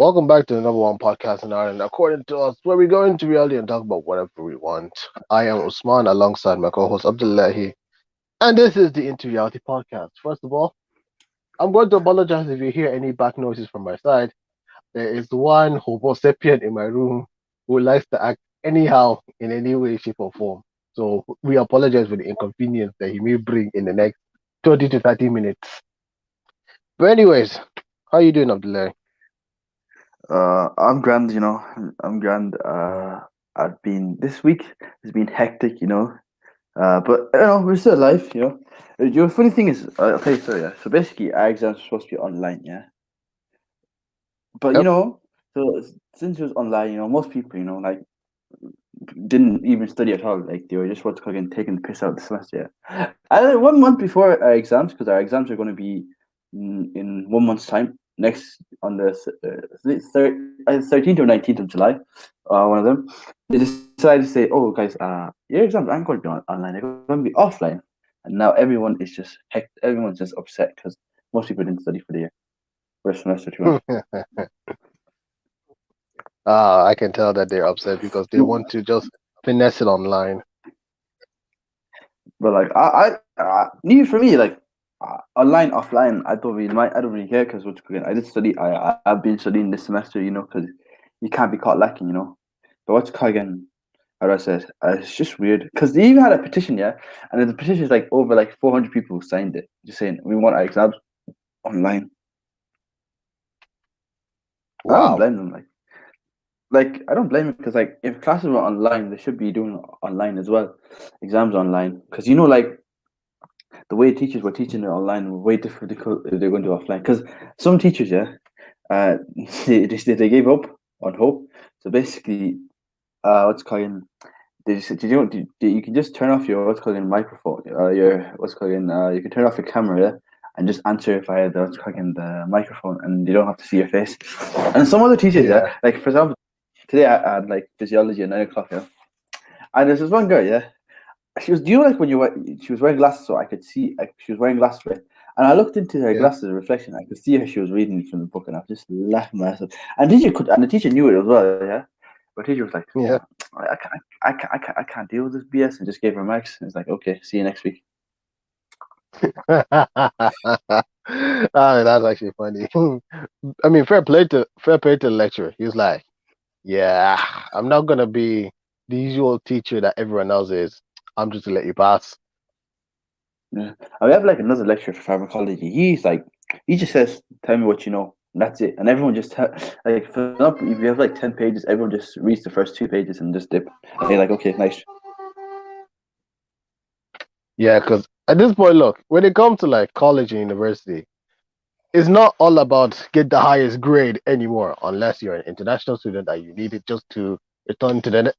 Welcome back to the number one podcast in Ireland, according to us, where we go into reality and talk about whatever we want. I am Usman alongside my co-host Abdullahi, and this is the Into Reality podcast. First of all, I'm going to apologize if you hear any back noises from my side. There is one Homo sapien in my room who likes to act anyhow in any way, shape, or form. So we apologize for the inconvenience that he may bring in the next 30 to 30 minutes. But anyways, how you doing, Abdullahi? I'm grand, I'm grand. I've been this week has been hectic, but we're still alive, The funny thing is, I'll tell you a story. Yeah. So basically, our exams are supposed to be online, yeah. But Yep. since it was online, most people, like didn't even study at all. Like they were just what's called taking the piss out of the semester. Yeah. And then 1 month before our exams, because our exams are going to be in 1 month's time, next on the 13th or 19th of July, one of them, they decided to say, "Oh, guys, your exams aren't going to be online; they're going to be offline." And now everyone is just everyone's just upset because most people didn't study for the year, first semester, to be honest. I can tell that they're upset because they want to just finesse it online. But like neither for me, like online, offline, I don't really care because I did study. I've been studying this semester, because you can't be caught lacking, But what's called again? How do I say it? It's just weird because they even had a petition, yeah, and then the petition is like over like 400 people who signed it, just saying we want our exams online. I don't Wow. blame them, I don't blame them because like if classes were online, they should be doing online as well, exams online, because like the way teachers were teaching it online were way different if they're going to do offline. Because some teachers, yeah, uh, they gave up on hope. So basically, what's called they just said, you can just turn off your what's called microphone, your what's called you can turn off your camera, yeah, and just answer via the what's called the microphone, and you don't have to see your face. And some other teachers, yeah, Yeah. like for example, today I had like physiology at 9 o'clock, yeah, and there's this one girl, yeah, she was. Do you know, like when she was wearing glasses, so I could see. Like, she was wearing glasses, right? And I looked into her Yeah. glasses reflection. I could see her. She was reading from the book, and I was just laughing myself. And the teacher knew it as well. Yeah, but teacher was like, Yeah. I can't deal with this BS," and just gave her marks. And it's like, okay, see you next week. That's actually funny. I mean, fair play to the lecturer. He was like, "Yeah, I'm not gonna be the usual teacher that everyone else is. I'm just to let you pass." Yeah, and we have like another lecturer for pharmacology. He's like, he just says, "Tell me what you know." And that's it. And everyone just like, for example, if you have like 10 pages, everyone just reads the first 2 pages and just dip. And you're like, okay, nice. Yeah, because at this point, look, when it comes to like college and university, it's not all about get the highest grade anymore, unless you're an international student and you need it just to return to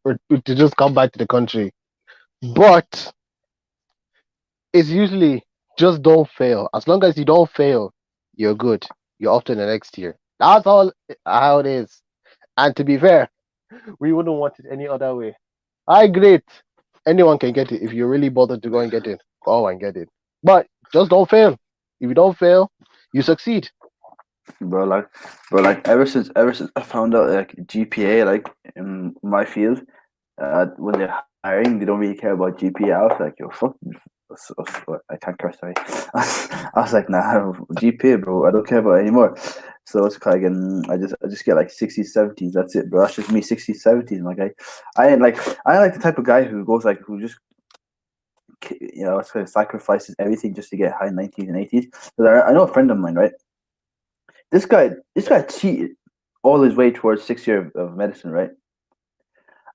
to just come back to the country. But it's usually just don't fail. As long as you don't fail, you're good. You're off to the next year. That's all how it is. And to be fair, we wouldn't want it any other way. I great. Anyone can get it. If you're really bothered to go and get it, go and get it. But just don't fail. If you don't fail, you succeed. Bro, like ever since I found out like GPA like in my field, when they're hiring, they don't really care about GPA. I was like, yo, fuck, I can't curse, sorry. I was like, nah, GPA, bro, I don't care about it anymore. So it's kind of again, I just get like 60s, 70s. That's it, bro. That's just me, 60s, 70s, my guy. I ain't like the type of guy who goes like who just it's kind of sacrifices everything just to get high 90s and 80s. Because I know a friend of mine, right? This guy cheated all his way towards 6 years of medicine, right?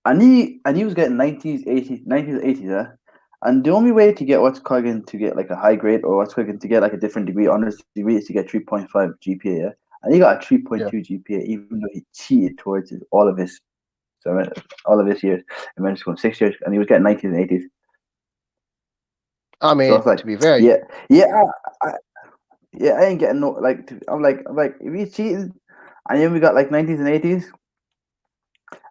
And he was getting 90s, 80s, 90s, 80s, yeah. And the only way to get what's called again to get like a high grade or what's called again to get like a different degree, honors degree, is to get 3.5 GPA, yeah. And he got a Yeah. 3.2 GPA, even though he cheated towards all of his years in medical school, 6 years, and he was getting 90s and 80s. I So I mean, was like, to be fair, yeah, yeah, yeah, I ain't getting no like. I'm like, if he's cheating, and then we got like 90s and 80s,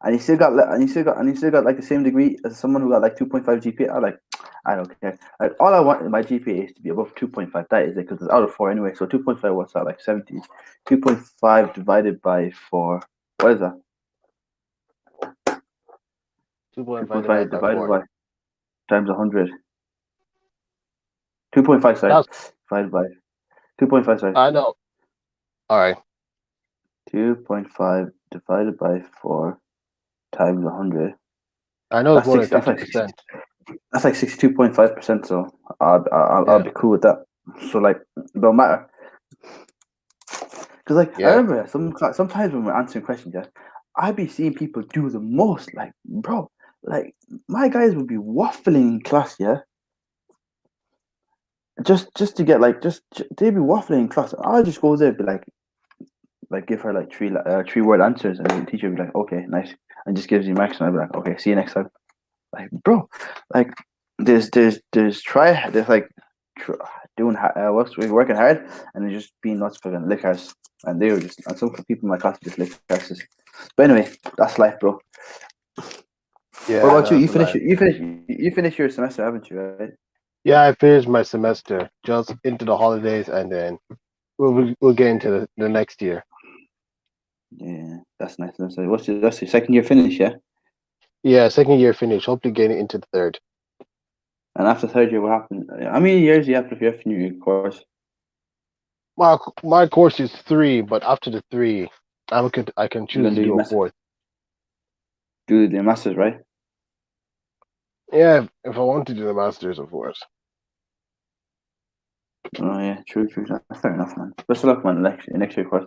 and he still got like the same degree as someone who got like 2.5 GPA. I'm like, I don't care. Like, all I want in my GPA is to be above 2.5. That is it, because it's out of 4 anyway. So 2.5, what's that, like 70? 2.5 divided by 4. What is that? 2.5 divided 2.5 by divided 4. by times 100. 2.5, sorry. That's Divided by 2.5, sorry. I know. All right. 2.5 divided by 4 times 100. I know it's That's more than 60. That's like 50%. that's like 62.5%. So I'll Yeah. be cool with that. So like, it don't matter. Because like I Yeah. remember sometimes when we're answering questions, yeah, I be seeing people do the most. Like, bro, like my guys would be waffling in class, yeah, just to get like they'd be waffling in class. I'll just go there and be like give her like three word answers, and the teacher would be like, okay, nice, and just gives you marks, and I'd be like, okay, see you next time. Like, bro, like there's like tr- doing what's we working hard, and they're just being nuts for lickers, and they were just and some people in my class were just lickers. But anyway, that's life, bro. What Yeah, about you? that's life. You finish your semester, haven't you? Right? Yeah, I finished my semester just into the holidays, and then we'll get into the next year. Yeah, that's nice. That's your second year finish, yeah. Yeah, second year finished. Hopefully getting into the third. And after third year, what happened? How many years do you have to your your course? My course is 3, but after the 3, I can You're choose gonna to do your do a master, fourth. do the masters, right? Yeah, if I want to do the masters, of course. Oh yeah, true. Fair enough, man. Best of luck, man. Next year course.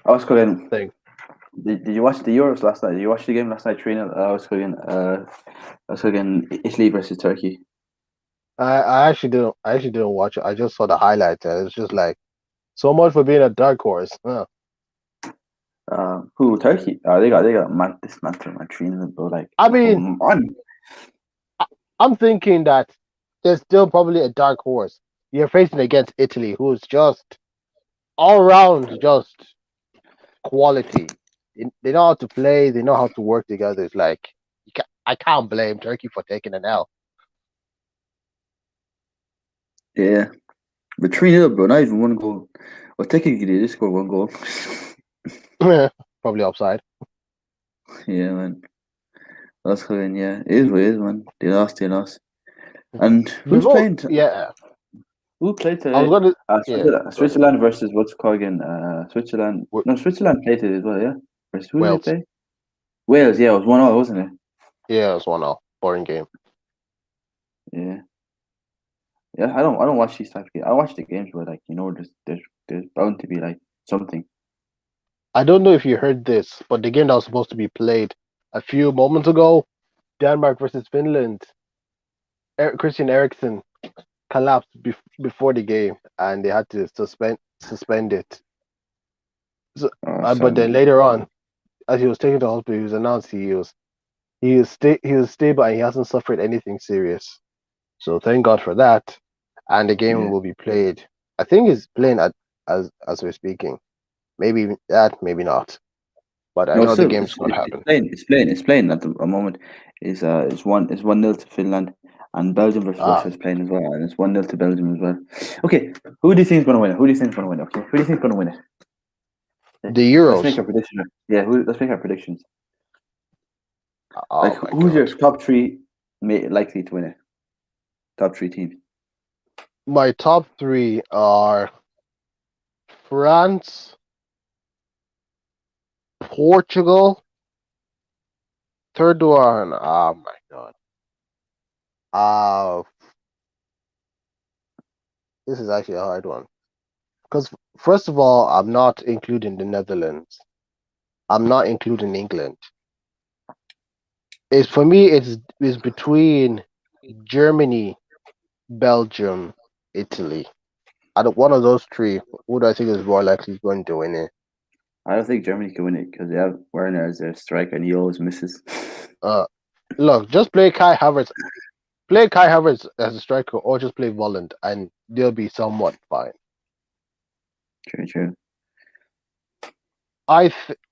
I was going. Thing. Did you watch the Euros last night? Did you watch the game last night? 3-0. I was going Italy versus Turkey. I actually didn't watch it. I just saw the highlights, and it's just like so much for being a dark horse. Huh. Who Turkey? They got dismantled my 3-0, bro. Like, I mean, come on. I'm thinking that there's still probably a dark horse. You're facing against Italy, who's just all around just quality. They know how to play. They know how to work together. It's like I can't blame Turkey for taking an L. Yeah, but 3-0, bro. Not even one goal. Well, technically, they did score one goal. Probably upside. Yeah, man. That's going. Yeah, it is what it is, man. They lost. They lost. And who's Before, playing? yeah, Who played I was today? gonna, yeah, go ahead. Switzerland versus what's it called again? Switzerland. W- No, Switzerland played today as well. Yeah. Versus who did they Wales, play? Wales. Yeah, it was 1-0, wasn't it? yeah, it was 1-0. Boring game. Yeah. Yeah. I don't watch these types of games. I watch the games where like there's bound to be like something. I don't know if you heard this, but the game that was supposed to be played a few moments ago, Denmark versus Finland, Christian Eriksen collapsed before the game, and they had to suspend it. So, Oh, but sorry, then man. later on, as he was taken to hospital, he was announced he was stable and he hasn't suffered anything serious. So thank God for that. And the game Yeah. will be played. I think it's playing as we're speaking. Maybe that, maybe not. But I No, know the still, game's gonna happen. It's playing at the moment. It's 1-0 to Finland, and Belgium versus Ah, Russia is playing as well, and it's 1-0 to Belgium as well. Okay, who do you think is going to win it? Who do you think is going to win it? Okay, who do you think is going to win it? Okay, the let's make Euros. our prediction. Yeah, let's make our predictions. Like, Oh my who's your God. top three likely to win it? Top three teams. My top three are France, Portugal, third one. Oh my God. Uh, this is actually a hard one. Because first of all, I'm not including the Netherlands. I'm not including England. It's for me. It's between Germany, Belgium, Italy. Out of one of those three, who do I think is more likely going to win it? I don't think Germany can win it because they have Werner as their striker and he always misses. Uh, Look, just play Kai Havertz. Play Kai Havertz as a striker, or just play Volland, and they'll be somewhat fine. True. You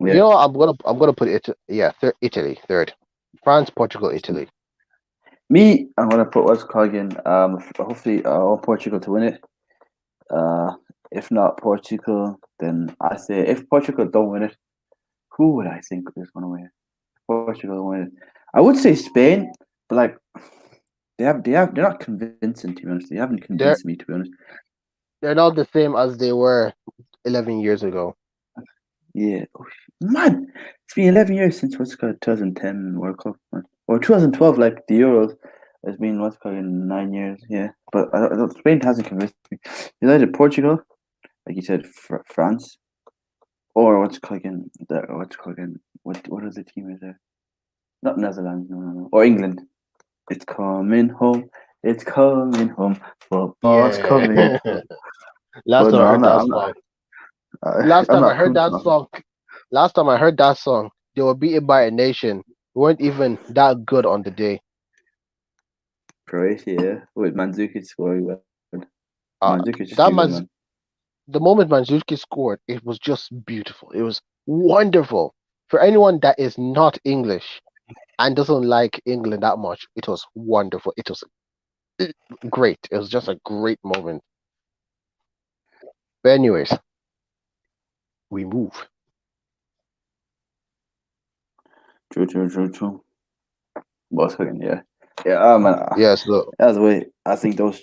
Yeah. know, I'm gonna put it. Yeah, Italy third. France, Portugal, Italy. Me, I'm gonna put what's called again. Hopefully, I want Portugal to win it. Uh, if not Portugal, then I say if Portugal don't win it, who would I think is gonna win it? Portugal win it. I would say Spain, but like they're not convincing to be honest. They haven't convinced They're me to be honest. they're not the same as they were 11 years ago. Yeah, oh, man, it's been 11 years since what's it called 2010 World Cup, man. Or 2012, like the Euros. It's been what's it called in 9 years. Yeah, but Spain hasn't convinced me. United, Portugal, like you said, France, or what's it called again? What's it called again? What other team is there? Not Netherlands, no. Or England. It's coming home. It's coming home. Football's coming Yeah. home. Last But time no, I heard that song. Last I'm time I not heard counting that on it. song. Last time I heard that song, they were beaten by a nation who weren't even that good on the day. Croatia, yeah, with Mandzukic scoring well. Uh, Mandzukic is that good, man. man's the moment Mandzukic scored, it was just beautiful. It was wonderful. For anyone that is not English and doesn't like England that much, it was wonderful. It was great. It was just a great moment. But anyways, we move. True. Both again, yeah. Yeah, man. Yeah, so That's the way I think those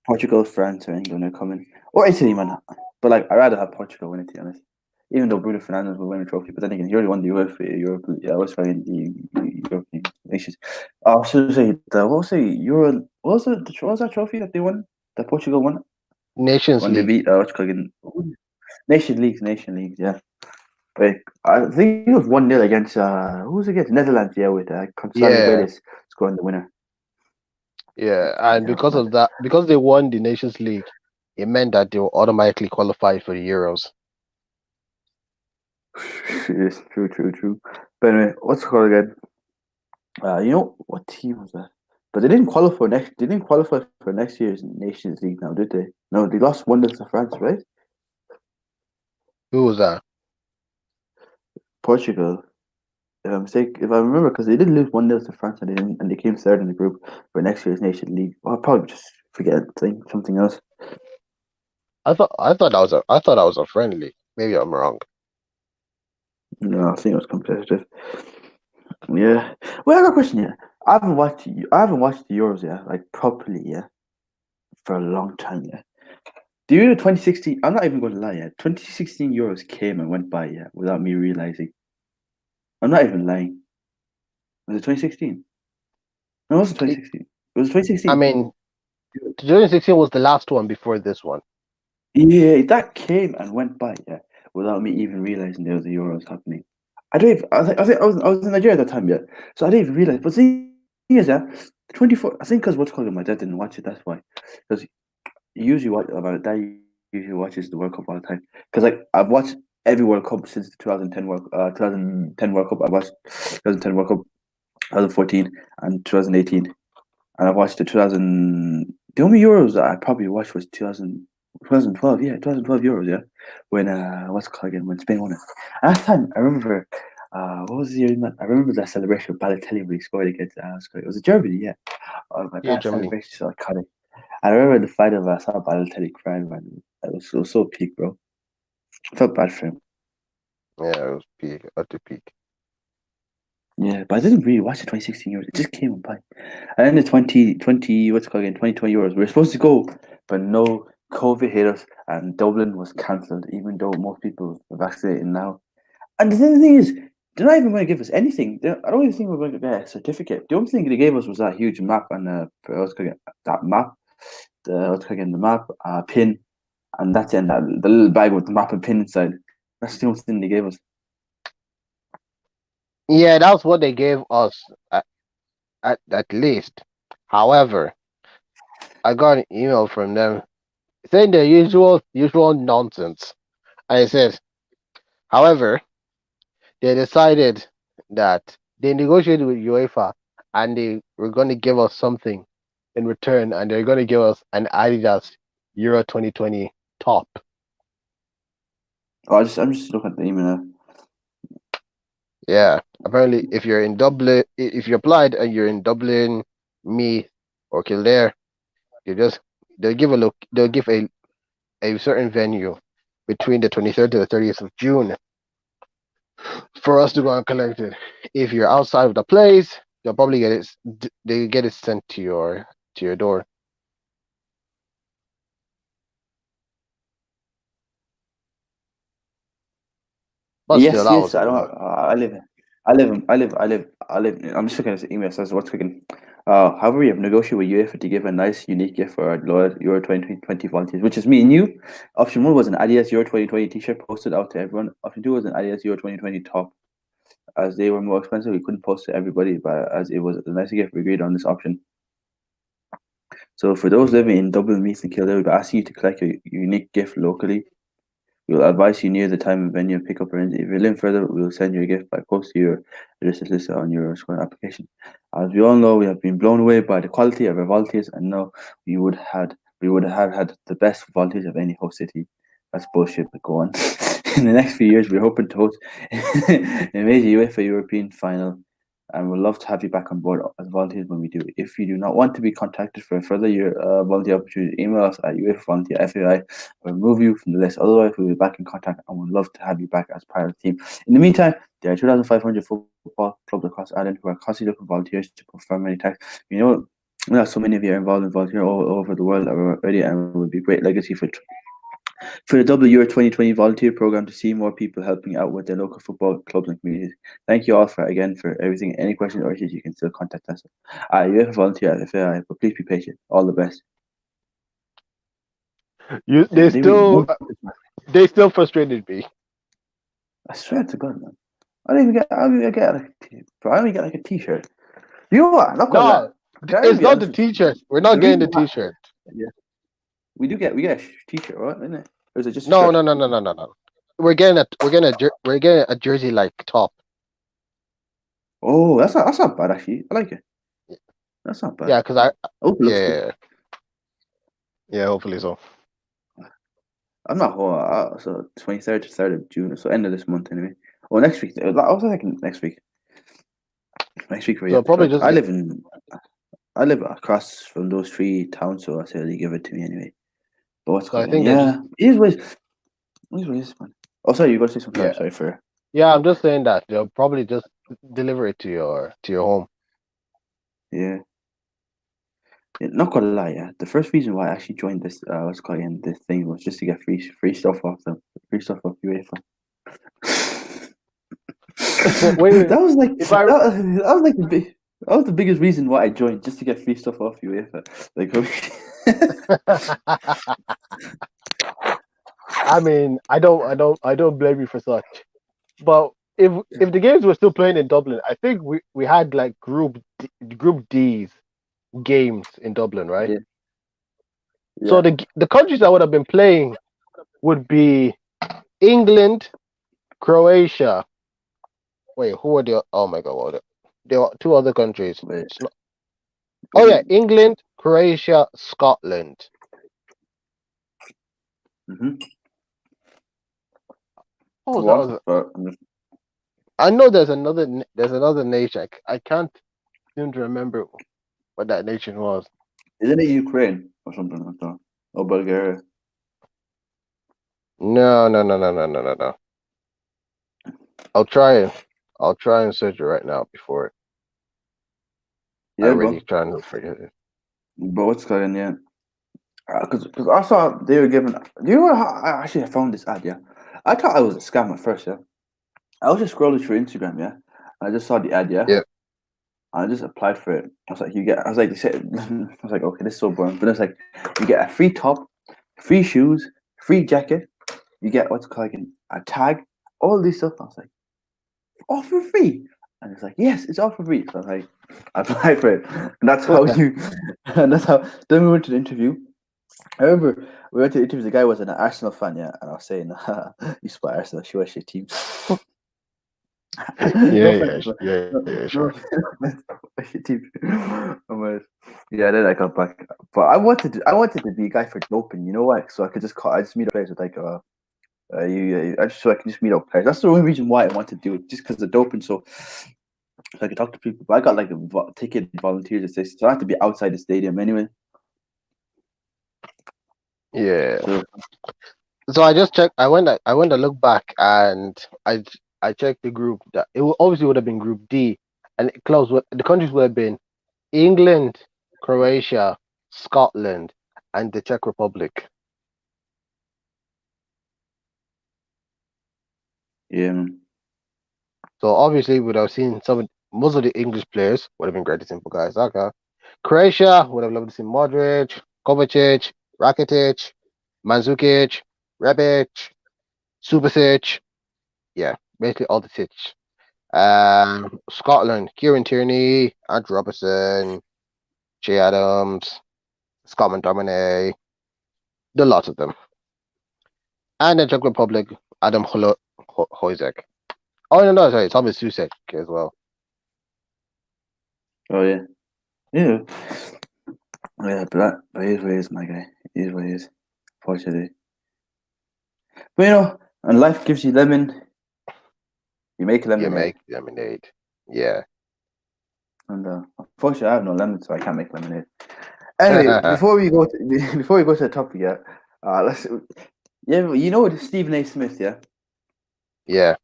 Portugal, France, or England are coming. Or Italy, man. But like, I'd rather have Portugal win it, to be honest. Even though Bruno Fernandes will win a trophy, but then again, he already won the UEFA, Europe, yeah, what's fine, the European nations. I should say what was the Euro? What was that trophy that they won? That Portugal won Nations when they League. beat what's it called again? Nation Leagues, yeah. But I think it was 1-0 against who was it against Netherlands? Yeah, with Gonzalo Yeah, Higueras scoring the winner. yeah, and Yeah, it was because mad. of that, because they won the Nations League, it meant that they were automatically qualified for the Euros. Yes, true. But anyway, what's it called again? You know what team was that? But they didn't qualify for next. They didn't qualify for next year's Nations League now, did they? No, they lost 1-0 to France, right? Who was that? Portugal. If I remember, because they did lose 1-0 to France, and they came third in the group for next year's Nation League. Well, I'll probably just forget think something else. I thought that was a friendly. Maybe I'm wrong. No, I think it was competitive. Yeah. Well, I got a question here. I haven't watched the Euros yet, like properly, yeah, for a long time, yeah. Do you know 2016? I'm not even going to lie, yeah. 2016 Euros came and went by, yeah, without me realizing. I'm not even lying. Was it 2016? No, it wasn't It, 2016. It was I 2016. mean, 2016 was the last one before this one. Yeah, that came and went by, yeah, without me even realizing there was a Euros happening. I don't even, I was in Nigeria at that time, yeah. So I didn't even realize. But the thing is, yeah, 24. I think because what's called it, my dad didn't watch it. That's why. Because usually watch about dad usually watches the World Cup all the time. Because like I've watched every World Cup since the 2010 World Cup. I watched 2010 World Cup, 2014, and 2018, and I've watched the 2000. The only Euros that I probably watched was 2012. Yeah, 2012 Euros. Yeah, when what's it called again? When Spain won it. At that time, I remember. What was the year? I remember that celebration of Balotelli when he scored against. It was Germany. Yeah. Oh my, Yeah, that Germany. celebration is so iconic. I remember the final I saw Balotelli crying, man. It was so peak, bro. I felt bad for him. Yeah, it was peak at the peak. Yeah, but I didn't really watch the 2016 Euros. It just came on by. And then the 2020, what's it called again? 2020 Euros. We were supposed to go, but no, COVID hit us and Dublin was cancelled, even though most people are vaccinated now. And the thing is, they're not even going to give us anything. I don't even think we're going to get a certificate. The only thing they gave us was that huge map and what's it called again? That map, what's it called again? The map, pin, and that's it. And the little bag with the map and pin inside. That's the only thing they gave us. Yeah, that's what they gave us at least. However, I got an email from them saying the usual nonsense. And it says, however, they decided that they negotiated with UEFA and they were going to give us something in return, and they're going to give us an Adidas Euro 2020 top. Oh, I'm just looking at the email now. Yeah, apparently, if you're in Dublin, if you applied and you're in Dublin, me, or Kildare, they just they'll give a certain venue between the 23rd to the 30th of June for us to go and collect it. If you're outside of the place, they'll probably get it. They get it sent to your door. But still, Yes, that yes. was a I don't. lot. I live. I'm just looking at this email. It says what's cooking. However, we have negotiated with UEFA to give a nice, unique gift for our loyal Euro 2020 volunteers, which is me and you. Option one was an Adidas Euro 2020 T-shirt posted out to everyone. Option two was an Adidas Euro 2020 top. As they were more expensive, we couldn't post to everybody, but as it was a nice gift, we agreed on this option. So for those living in Dublin, Meath, and Kildare, we've asked you to collect your unique gift locally. We'll advise you near the time and venue of pickup arrangement. If you live further, we'll send you a gift by post to your address listed on your school application. As we all know, we have been blown away by the quality of our volunteers and know we would have had the best volunteers of any host city. That's bullshit, but go on. In the next few years, we're hoping to host a major UEFA European final and we'd love to have you back on board as volunteers when we do. If you do not want to be contacted for a further year volunteer opportunity, email us at ufavolunteer.fai or remove you from the list. Otherwise, we'll be back in contact and would love to have you back as part of the team. In the meantime, there are 2,500 football clubs across Ireland who are constantly looking for volunteers to perform many tasks. We know so many of you are involved in volunteering all over the world already, and it would be a great legacy for the Double Euro 2020 volunteer program to see more people helping out with their local football clubs and communities. Thank you all for everything. Any questions or issues, you can still contact us. You have a volunteer at FAI, but please be patient. All the best. You Yeah, they really moved. they still frustrated me. I swear to God, man. I don't even get like bro, I don't even get like a T-shirt. You know what? I'm not gonna lie. No, Can I even it's be not honest the with you? t-shirt. We're not The getting reason the why, t-shirt. yeah, we get a T-shirt, right? Isn't it? Or is it just a No, shirt? no, no, no, no, no, no. We're getting a jersey like top. Oh, that's not bad actually. I like it. That's not bad. Yeah, because I I hope it looks good. yeah, yeah, hopefully so. I'm not home. So 23rd to 3rd of June, so end of this month anyway. Or next week. I was thinking next week. Next week, where you So have to probably collect. just get I live across from those three towns, so I say they give it to me anyway. But what's so I cooking? think they're just Yeah, it is what it is, man. Oh, sorry, you got to say something. yeah. Sorry for. Yeah, I'm just saying that they'll probably just deliver it to your home. Yeah. Yeah, not gonna lie, yeah. The first reason why I actually joined this, this thing was just to get free stuff off them, free stuff off UEFA. Wait. that was like If I that was like that was the biggest reason why I joined, just to get free stuff off UEFA. Like, I mean, I don't blame you for such. But if the games were still playing in Dublin, I think we had like group D's games in Dublin, right? yeah, So yeah. the countries that would have been playing would be England, Croatia. Wait, who are the? Oh my God, what are there are two other countries. Wait, It's not. Oh was yeah, it? England, Croatia, Scotland. Mm-hmm. What was Go that on. other? But I know there's another nation. I can't seem to remember what that nation was. isn't it Ukraine or something like that? Or Bulgaria? No, no, no, no, no, no, no, no. I'll try and I'll try and search it right now before I Yeah, really go. try and forget it. But what's going? Yeah, because I saw they were giving. Do you know how I actually found this ad? Yeah, I thought it was a scam at first. Yeah, I was just scrolling through Instagram. Yeah, and I just saw the ad. Yeah, Yeah. I just applied for it. I was like, you get. I was like, they said, I was like, okay, this is so boring. But it's like, you get a free top, free shoes, free jacket. You get what's called like a tag, all this stuff. I was like, all for free. And it's like, yes, it's all for free. So I was like, I applied for it. And that's how you. And that's how. Then we went to the interview. I remember we went to the interview. The guy was an Arsenal fan, yeah, and I was saying, "You support Arsenal? Show us your team." Yeah, No yeah, offense, man. yeah, No sure. offense. Your team. Oh, man. Yeah, then I got back, but I wanted to be a guy for doping. You know why? So I could just call. I just meet up players with like, so I can just meet up players. That's the only reason why I wanted to do it, just because of doping. So so I could talk to people. But I got like a ticket volunteers assist, so I had to be outside the stadium anyway. Yeah. So So I just checked. I went to look back, and I checked the group. That obviously would have been Group D, and it closed. The countries would have been England, Croatia, Scotland, and the Czech Republic. yeah, man. So obviously, we would have seen most of the English players would have been great to see Bukayo Saka. Croatia would have loved to see Modric, Kovacic, Rakitic, Mandzukic, Rebic, Subasic. Yeah, basically all the six. Scotland, Kieran Tierney, Andrew Robertson, Jay Adams, Scott McTominay, the lot of them. And the Czech Republic, Adam Hojek. Oh, no, sorry, Thomas Susek as well. Oh yeah, yeah, yeah. But it is what it is, my guy. It is what it is. Fortunately, but and life gives you lemon, you make You lemonade. make lemonade. Yeah. And unfortunately, I have no lemon, so I can't make lemonade. Anyway, before we go to before we go to the topic, yeah, let's. Yeah, you know what Stephen A. Smith, yeah. Yeah.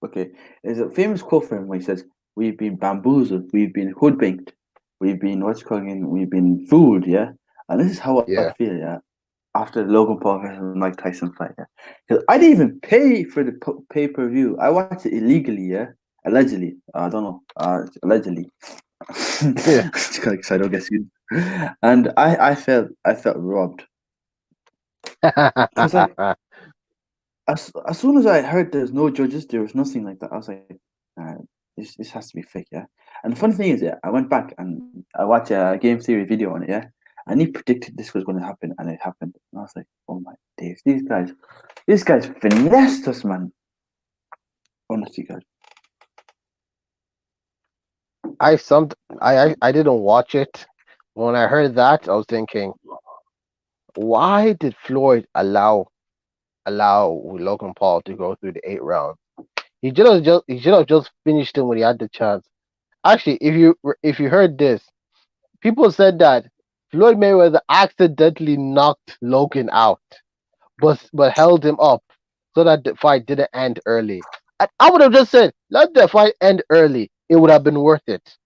Okay, there's a famous quote from him where he says, "We've been bamboozled, we've been hoodwinked, we've been we've been fooled." Yeah, and this is how I Yeah. feel. Yeah, after the Logan Paul versus Mike Tyson fight. Yeah, because I didn't even pay for the pay per view. I watched it illegally. Yeah, allegedly. I don't know. Allegedly. Yeah. Because I don't get sued. And I felt robbed because like as soon as I heard there's no judges, there was nothing like that. I was like, this has to be fake, yeah. And the funny thing is, yeah, I went back and I watched a game theory video on it, yeah, and he predicted this was going to happen, and it happened. And I was like, oh my days, these guys finessed us, man. Honestly, guys. I some I didn't watch it. When I heard that, I was thinking, why did Floyd allow Logan Paul to go through the 8 rounds? He should have just finished him when he had the chance. Actually, if you heard this, people said that Floyd Mayweather accidentally knocked Logan out, but held him up so that the fight didn't end early. I would have just said, let the fight end early. It would have been worth it.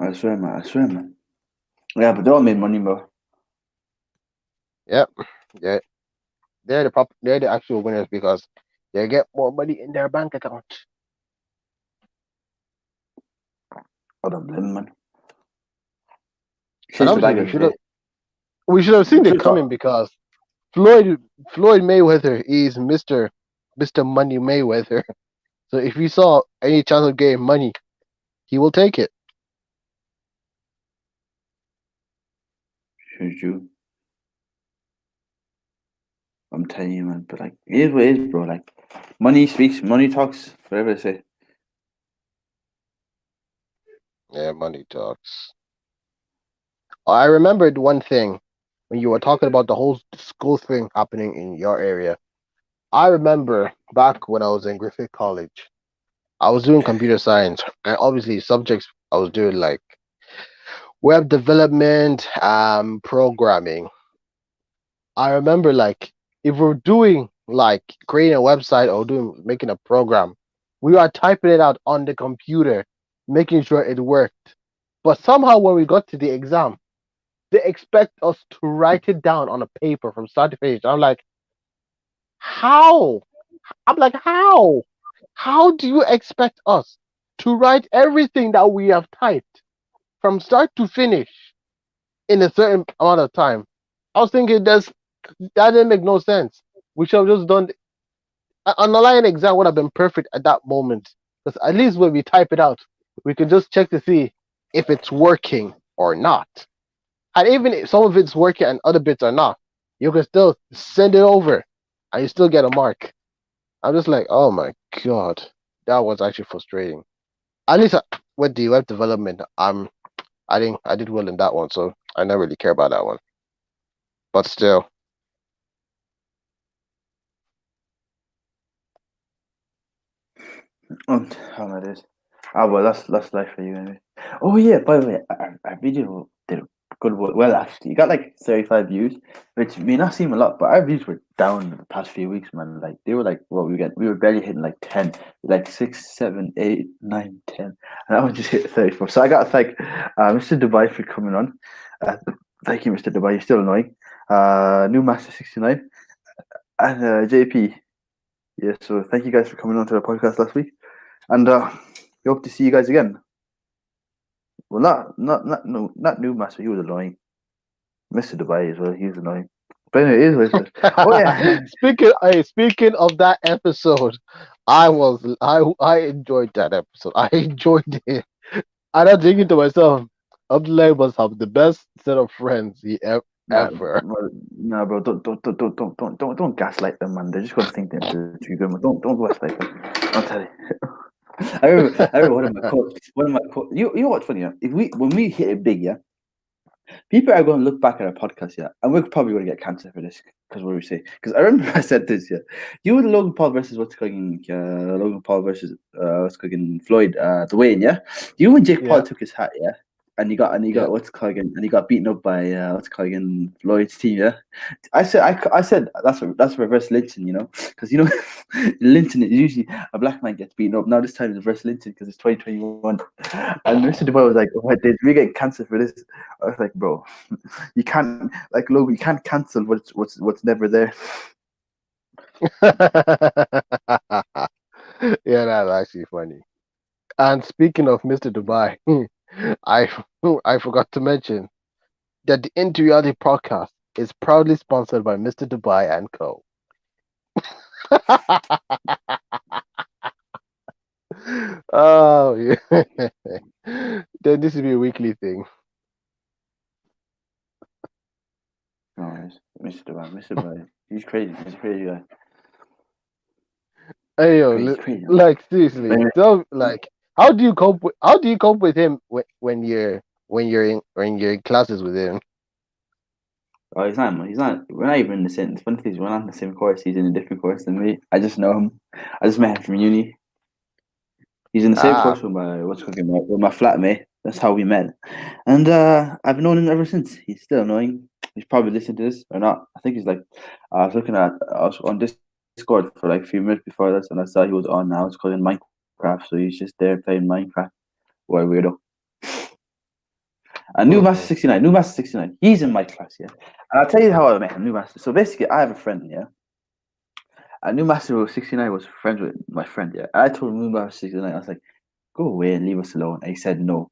I swear, man. I swear, man. Yeah, but they all made money, bro. Yep. Yeah. They're the actual winners because they get more money in their bank account. I don't blame them, man. And Chase the obviously bag every day. we should have seen Should it have thought. coming because Floyd Mayweather is Mr. Money Mayweather. So if he saw any chance of getting money, he will take it. Should you? I'm telling you, man. But like, it is what it is, bro. Like, money speaks, money talks. Whatever they say. Yeah, money talks. I remembered one thing when you were talking about the whole school thing happening in your area. I remember back when I was in Griffith College, I was doing computer science, and obviously subjects I was doing like web development, programming. I remember like if we're doing like creating a website or doing making a program, we are typing it out on the computer, making sure it worked. But somehow when we got to the exam, they expect us to write it down on a paper from start to finish. I'm like, how? I'm like, how? How do you expect us to write everything that we have typed from start to finish in a certain amount of time? I was thinking that didn't make no sense. We should have just done an online exam would have been perfect at that moment. Because at least when we type it out, we can just check to see if it's working or not. And even if some of it's working and other bits are not, you can still send it over and you still get a mark. I'm just like, oh my god, that was actually frustrating. At least with the web development, I did well in that one, so I don't really care about that one. But still, How that is. Ah, well, that's life for you anyway. Oh yeah, by the way, our video did good. Well, actually, you got like 35 views, which may not seem a lot, but our views were down the past few weeks, man. Like they were like, what we were barely hitting like 10, like 6, 7, 8, 9, 10, and I was just hit 34. So I got to thank Mr. Dubai for coming on. Uh, Thank you, Mr. Dubai. You're still annoying. New Master 69 and JP. Yeah, so thank you guys for coming on to the podcast last week, and we hope to see you guys again. Well, not new master. He was annoying. Mr. Dubai as well. He was annoying. But anyway, it is what it is. Oh yeah, Speaking of that episode, I enjoyed that episode. I enjoyed it. And I'm thinking to myself, Abdullahi must have the best set of friends nah, ever. well, nah, bro. Don't gaslight them, man. They're just gonna think they're too good. Man. Don't gaslight them. I'll tell you. I remember one of my quotes. One of my quotes. You know what's funny? Yeah? If we when we hit it big, yeah, people are going to look back at our podcast, yeah, and we're probably going to get cancer for this because what we say. Because I remember I said this, yeah. You with Logan Paul versus what's cooking, Logan Paul versus what's cooking Floyd, Dwayne, yeah. You when Jake Paul Yeah, took his hat, yeah, and he yeah. got what's called again, and he got beaten up by what's called again Floyd's team, yeah. I said that's reverse lynching, you know, because you know lynching is usually a black man gets beaten up. Now this time it's reverse lynching because it's 2021, and Mr. Dubois was like, "What did we get cancer for this?" I was like, "Bro, you can't like Logan, you can't cancel what's never there." Yeah, that's actually funny. And speaking of Mr. Dubai, I I forgot to mention that the Into Reality podcast is proudly sponsored by Mr. Dubai and Co. Oh yeah. Then this will be a weekly thing. No, Mr. Dubois, he's crazy. He's a crazy guy. Hey yo, Crazy, crazy. Man. like But seriously, anyway, so like, how do you cope with him when you're in classes with him? oh, he's not. He's not. We're not even in the same. The funny thing is, we're not in the same course. He's in a different course than me. I just know him. I just met him from uni. He's in the same Ah, course with my what's cooking with my flatmate. That's how we met, and I've known him ever since. He's still annoying. He's probably listening to this or not. I think he's like, I was on Discord for like a few minutes before this, and I saw he was on now. It's called in Minecraft, so he's just there playing Minecraft. What a weirdo! And New Master 69. He's in my class, yeah. And I'll tell you how I met him, New Master. So basically, I have a friend, yeah. And New Master 69 was friends with my friend, yeah. I told New Master 69, I was like, go away and leave us alone. And he said no.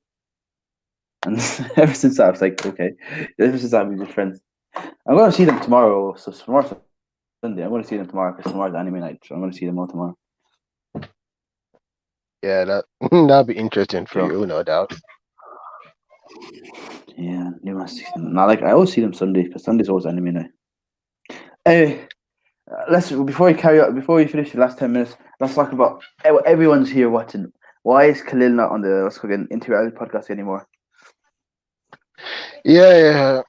And ever since that, I was like, okay. Ever since that, we've been friends. I'm going to see them tomorrow. So tomorrow's Sunday. I'm going to see them tomorrow because tomorrow's anime night. So I'm going to see them all tomorrow. yeah, that that'd be interesting for So, you, no doubt. yeah, New Master 69. Now, like, I always see them Sunday because Sunday's always anime night. Anyway, let's before we carry on, before we finish the last 10 minutes, let's talk about everyone's here watching. Why is Khalil not on the Let's Go Get Into Reality podcast anymore? Yeah, yeah.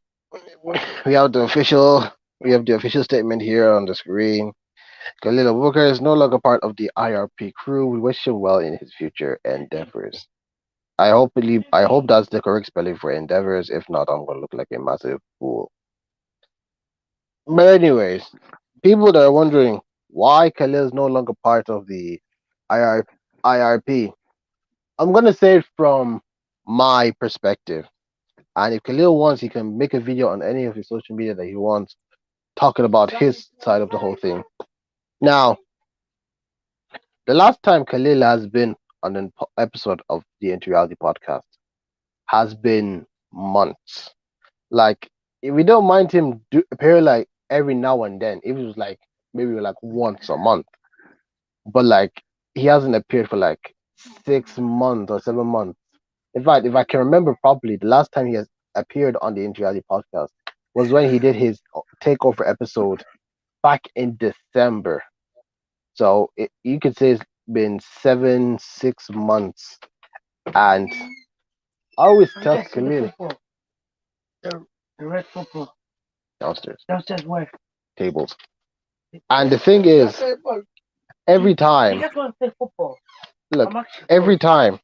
We have the official statement here on the screen. Khalil Abubakar is no longer part of the IRP crew. We wish him well in his future endeavors. I hope that's the correct spelling for endeavors. If not, I'm gonna look like a massive fool. But anyways, people that are wondering why Khalil is no longer part of the IR, IRP, I'm gonna say it from my perspective. And if Khalil wants, he can make a video on any of his social media that he wants, talking about his side of the whole thing. Now, the last time Khalil has been on an episode of the Into Reality podcast has been months. Like, if we don't mind him appear like every now and then, if it was like maybe like once a month, but like he hasn't appeared for like 6 months or 7 months. In fact, if I can remember properly, the last time he has appeared on the Into Reality podcast was when he did his takeover episode back in December. So you could say it's been 6 months, and I always tell Khalil the red football downstairs. Downstairs where? Tables. And the thing is, every time Look, every time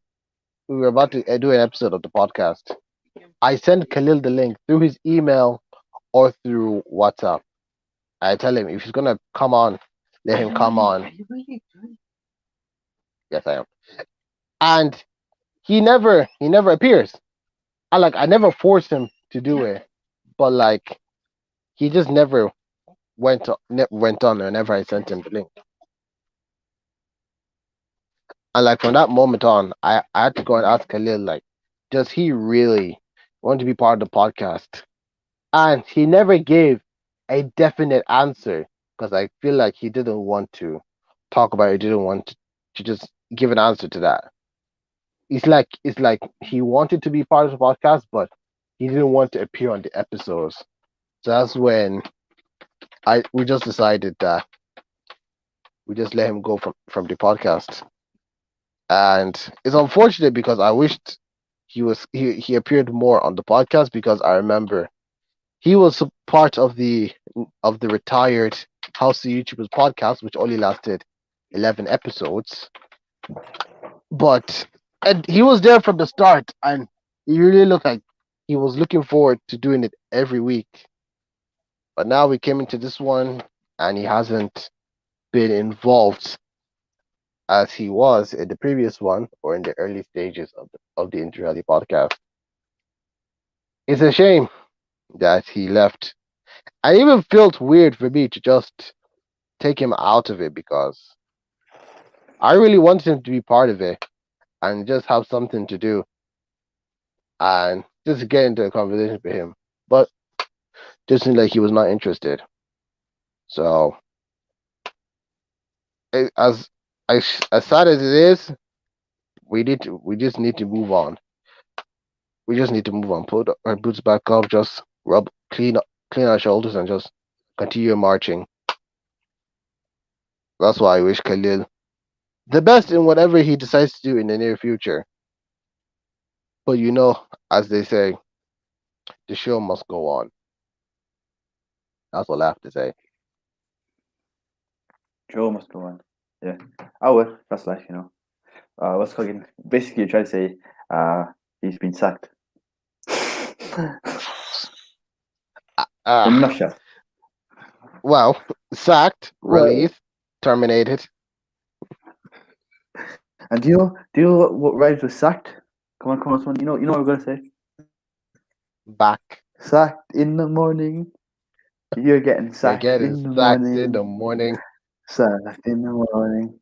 we were about to do an episode of the podcast, I send Khalil the link through his email or through WhatsApp. I tell him if he's gonna come on, let him come on. Yes, I am. And he never appears. I never forced him to do it, but like he just never went on whenever I sent him the link. And like from that moment on, I had to go and ask Khalil like, does he really want to be part of the podcast? And he never gave a definite answer because I feel like he didn't want to talk about it. He didn't want to just give an answer to that. It's like he wanted to be part of the podcast, but he didn't want to appear on the episodes. So that's when I we just decided that we just let him go from the podcast. And it's unfortunate because I wished he appeared more on the podcast because I remember he was a part of the retired House of YouTubers podcast, which only lasted 11 episodes. But and he was there from the start, and he really looked like he was looking forward to doing it every week. But now we came into this one, and he hasn't been involved as he was in the previous one or in the early stages of the Interrally podcast. It's a shame that he left. I even felt weird for me to just take him out of it because I really wanted him to be part of it and just have something to do and just get into a conversation with him. But just seemed like he was not interested. So as as sad as it is, we just need to move on. We just need to move on. Put our boots back up, just clean our shoulders, and just continue marching. That's why I wish Khalil the best in whatever he decides to do in the near future. But as they say, the show must go on. That's all I have to say. Joe must go on. Yeah. Oh well, that's life. What's cooking? Basically, you're trying to say he's been sacked. In a Ah, nutshell. well, sacked, Well, released, terminated, and do you know what rhymes with sacked? Come on, Usman. You know what we're gonna say. back. Sacked in the morning. You're getting You're sacked getting in the sacked in the morning. morning. Sacked in the morning.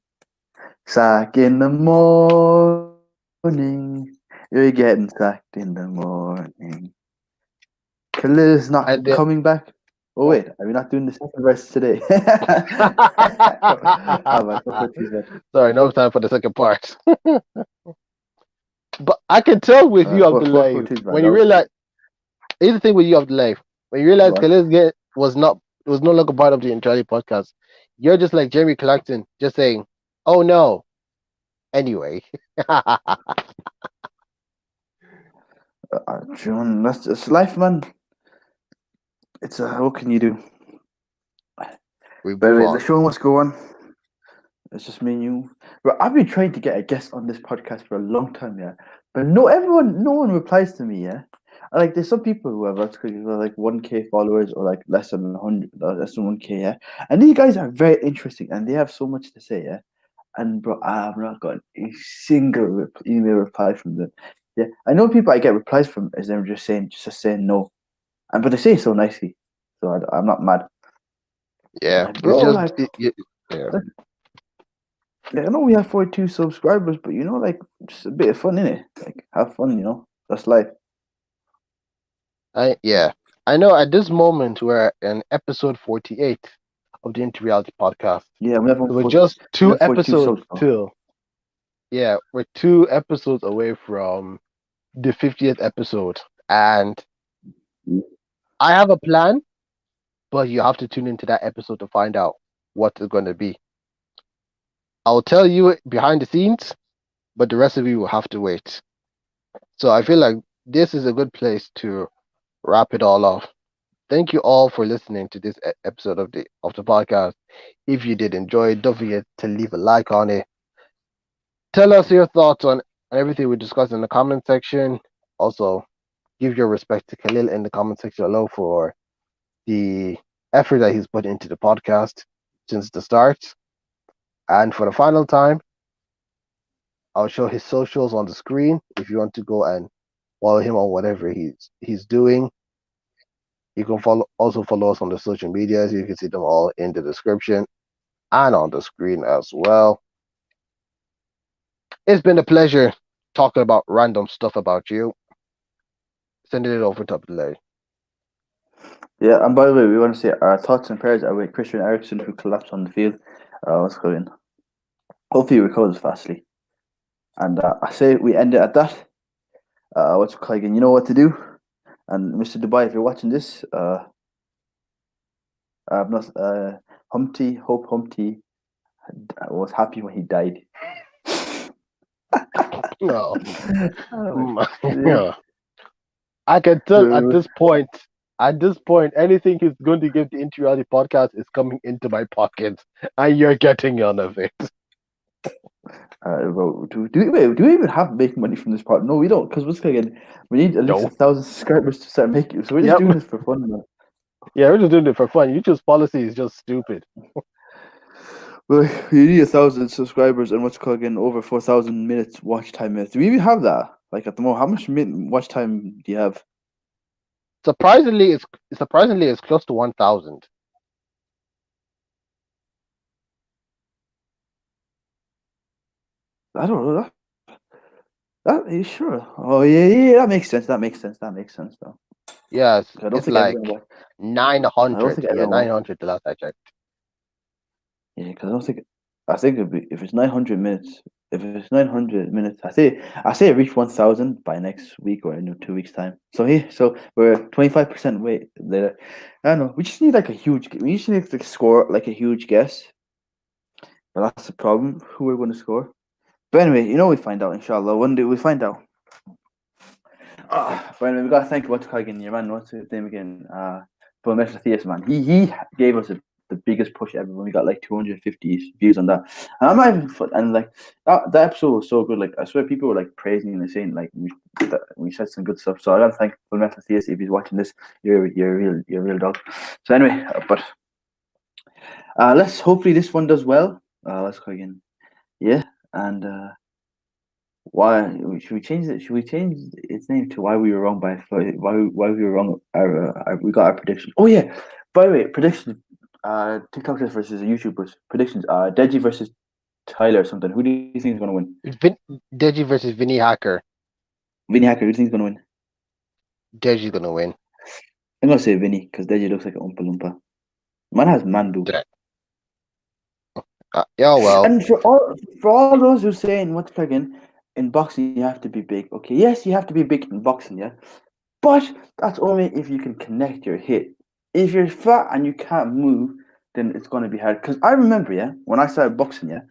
Sack in the morning. You're getting sacked in the morning. Khalil is not And coming back. Oh wait, are we not doing the second verse today? Oh man, 442 is bad. sorry, no time for the second part. But I can tell with you, Abdullahi, 442 is bad. when you That realize here's the thing with you, Abdullahi, when you realize was Khalil was no longer part of the entirely podcast, you're just like Jeremy Clarkson, just saying, "Oh no." Anyway, John, that's just life, man. It's what can you do? we But move anyway, the on. show must go on. It's just me and you. But I've been trying to get a guest on this podcast for a long time, yeah. But no one replies to me, yeah. Like there's some people who have like 1K followers or like less than 100, less than 1K, yeah. And these guys are very interesting and they have so much to say, yeah. And bro, I've not got a single email reply from them. Yeah, I know people I get replies from is them just saying no, and but they say it so nicely, so I'm not mad. But Yeah, like, it's bro, just like yeah. I know we have 42 subscribers, but like just a bit of fun in it. Like have fun, That's life. Yeah. I know at this moment we're in episode 48 of the Into Reality podcast. Yeah, So we're just we two have 42 episodes subs, bro. till. Yeah, we're 2 episodes away from the 50th episode. And I have a plan, but you have to tune into that episode to find out what it's going to be. I'll tell you it behind the scenes, but the rest of you will have to wait. So I feel like this is a good place to wrap it all off. Thank you all for listening to this episode of the podcast. If you did enjoy it, don't forget to leave a like on it. Tell us your thoughts on everything we discussed in the comment section. Also, give your respect to Khalil in the comment section below for the effort that he's put into the podcast since the start. And for the final time, I'll show his socials on the screen if you want to go and follow him on whatever he's doing. You can follow us on the social medias. You can see them all in the description and on the screen as well. It's been a pleasure talking about random stuff about you. Sending it over to Abdullahi. Yeah, and by the way, we want to say our thoughts and prayers are with Christian Eriksen, who collapsed on the field. What's going? Hopefully, he recovers fastly. And I say we end it at that. What's again? You know what to do. And Mr. Dubai, if you're watching this, I'm not. Hope Humpty was happy when he died. No. Yeah. No. I can tell at this point, anything he's going to give the Interiority podcast is coming into my pocket, and you're getting none of it. Well, do we even have making money from this part? No, we don't, because what's again? We need at least No. 1,000 subscribers to start making. So we're just Yep. doing this for fun, man. Yeah, we're just doing it for fun. YouTube's policy is just stupid. Well, you need 1,000 subscribers and what's called again over 4,000 minutes watch time minutes. Do we even have that? Like at the moment, how much watch time do you have? Surprisingly it's close to 1,000. I don't know that. That are you sure? Oh yeah, that makes sense. That makes sense. That makes sense though. Yes, I don't it's think everyone. like I don't 900. think Yeah, everyone. 900 the last I checked. Yeah, because I don't think. I think it'd be, if it's 900 minutes. If it's 900 minutes, I say it reach 1,000 by next week or in 2 weeks time. So we're 25% way later. I don't know. We just need like a huge. We just need to score like a huge guess. But that's the problem. Who we're going to score? But anyway, we find out. Inshallah, one day we find out. But anyway, we gotta thank what's again, your man. What's his name again? For Metal Theist, man. He gave us the biggest push ever when we got like 250 views on that. And I'm not even and like that episode was so good. Like I swear, people were like praising and saying like we said some good stuff. So I gotta thank Full Metal Theist if he's watching this. You're a real dog. So anyway, but let's hopefully this one does well. Let's go again. Yeah, and why should we change it? Should we change its name to "Why We Were Wrong" why we were wrong? We got our prediction. Oh yeah, by the way, predictions. TikTokers versus YouTubers predictions. Deji versus Tyler or something. Who do you think is gonna win? Deji versus Vinny Hacker. Vinny Hacker. Who do you think is gonna win? Deji's gonna win. I'm gonna say Vinny because Deji looks like an Oompa Loompa. Man has man boobs. Yeah, well. And for all those who saying what's again in boxing you have to be big. Okay, yes, you have to be big in boxing, yeah. But that's only if you can connect your hit. If you're fat and you can't move, then it's going to be hard. Because I remember, yeah, when I started boxing, yeah,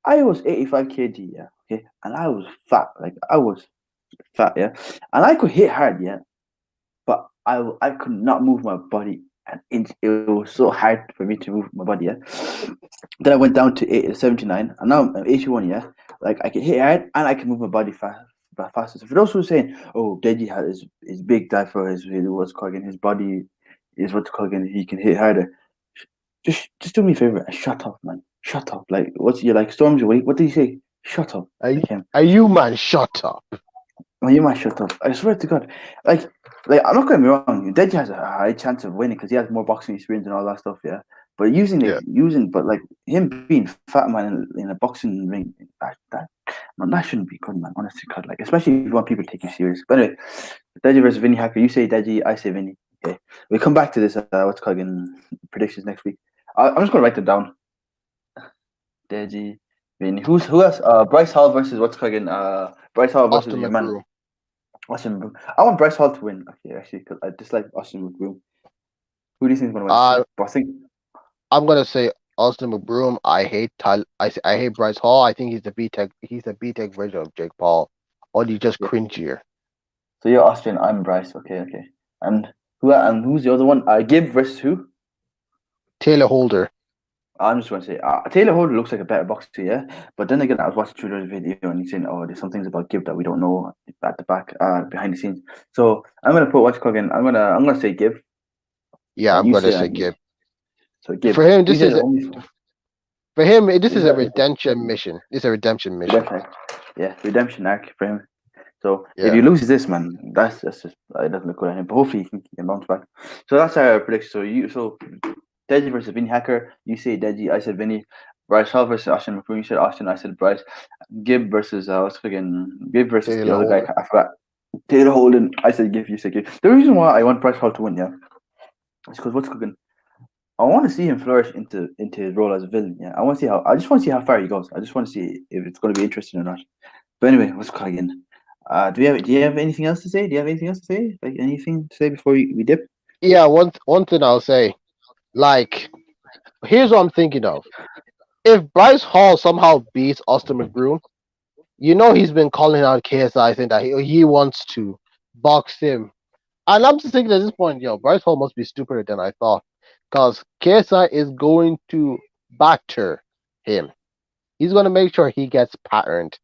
I was 85 kg, yeah, okay, and I was fat. Like, I was fat, yeah, and I could hit hard, yeah, but I could not move my body an inch. It was so hard for me to move my body, yeah. Then I went down to 79, and now I'm 81, yeah. Like, I can hit hard and I can move my body faster. So for those who are saying, "Oh, Deji has his big guy for his what's called again, his body is what's called again, he can hit harder." Just do me a favor and shut up, man. Shut up. Like you're like Stormzy. What did he say? Shut up. Like him. Are you man? Shut up. Oh, you might shut up. I swear to God. Like I'm not going to be wrong. Deji has a high chance of winning because he has more boxing experience and all that stuff. Yeah, but Yeah. but like him being fat man in a boxing ring, that shouldn't be good, man. Honestly, God, like especially if you want people to take you serious. But anyway, Deji versus Vinny Hacker. You say Deji, I say Vinny. Okay, we come back to this. What's called in predictions next week. I'm just going to write them down. Deji, Vinny. Who else? Bryce Hall versus what's called in Bryce Hall versus Austin your man. McGrew. Austin McBroom. I want Bryce Hall to win. Okay, actually, because I dislike Austin McBroom. Who do you think is going to win? But I think I'm gonna say Austin McBroom. I hate Bryce Hall. I think he's a B Tech. He's a B Tech version of Jake Paul, only just yeah. cringier. So you're Austrian. I'm Bryce. Okay. And who's the other one? Gibb versus who? Taylor Holder. I'm just going to say Taylor Holder looks like a better boxer, yeah. But then again, I was watching Tudor's video and he's saying, "Oh, there's some things about Gibb that we don't know at the back, behind the scenes." So I'm gonna put what's cooking. I'm gonna say Gibb, Yeah, and I'm you gonna say say Andy. Gib. So Gibb, For him, these this are is the only. this He's is a got the redemption mission. This is a redemption mission. redemption, yeah, redemption arc for him. So if Yeah, he loses this, man, that's just it doesn't look good on him. But hopefully he can bounce back. So that's our prediction. So Deji versus Vinny Hacker. You say Deji, I said Vinny. Bryce Hall versus Austin McBroom. You said Austin, I said Bryce. Gibb versus what's again? Gibb versus the Taylor other guy. Holder. I forgot. Taylor Holden. I said Gibb. You said Gibb. The reason why I want Bryce Hall to win, yeah, is because what's cooking. I want to see him flourish into his role as a villain. Yeah, I just want to see how far he goes. I just want to see if it's going to be interesting or not. But anyway, what's cooking? Do you have anything else to say? Do you have anything else to say? Like anything to say before we dip? Yeah, one thing I'll say, like, here's what I'm thinking of. If Bryce Hall somehow beats Austin McBroom, he's been calling out KSI saying that he wants to box him. And I'm just thinking at this point, Bryce Hall must be stupider than I thought. Because KSI is going to batter him. He's going to make sure he gets patterned.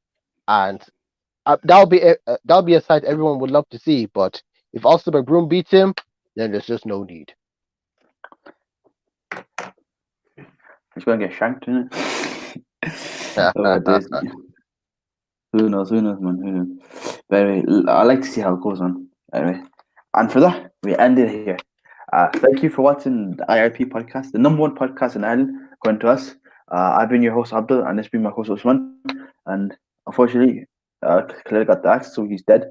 And that'll be a sight everyone would love to see. But if Austin McBroom beats him, then there's just no need. He's going to get shanked, isn't it? Oh, this. Who knows? Who knows, man? Who knows? But anyway, I like to see how it goes on. Anyway, and for that, we end it here. Thank you for watching the IRP podcast, the number one podcast in Ireland, according to us. I've been your host, Abdul, and this has been my host, Usman. And unfortunately, Khalil got the axe, so he's dead.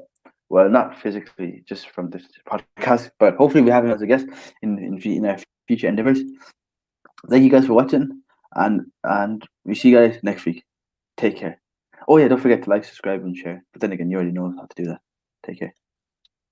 Well, not physically, just from this podcast, but hopefully we have him as a guest in our future endeavors. Thank you guys for watching, and we see you guys next week. Take care. Oh yeah, don't forget to like, subscribe, and share. But then again, you already know how to do that. Take care.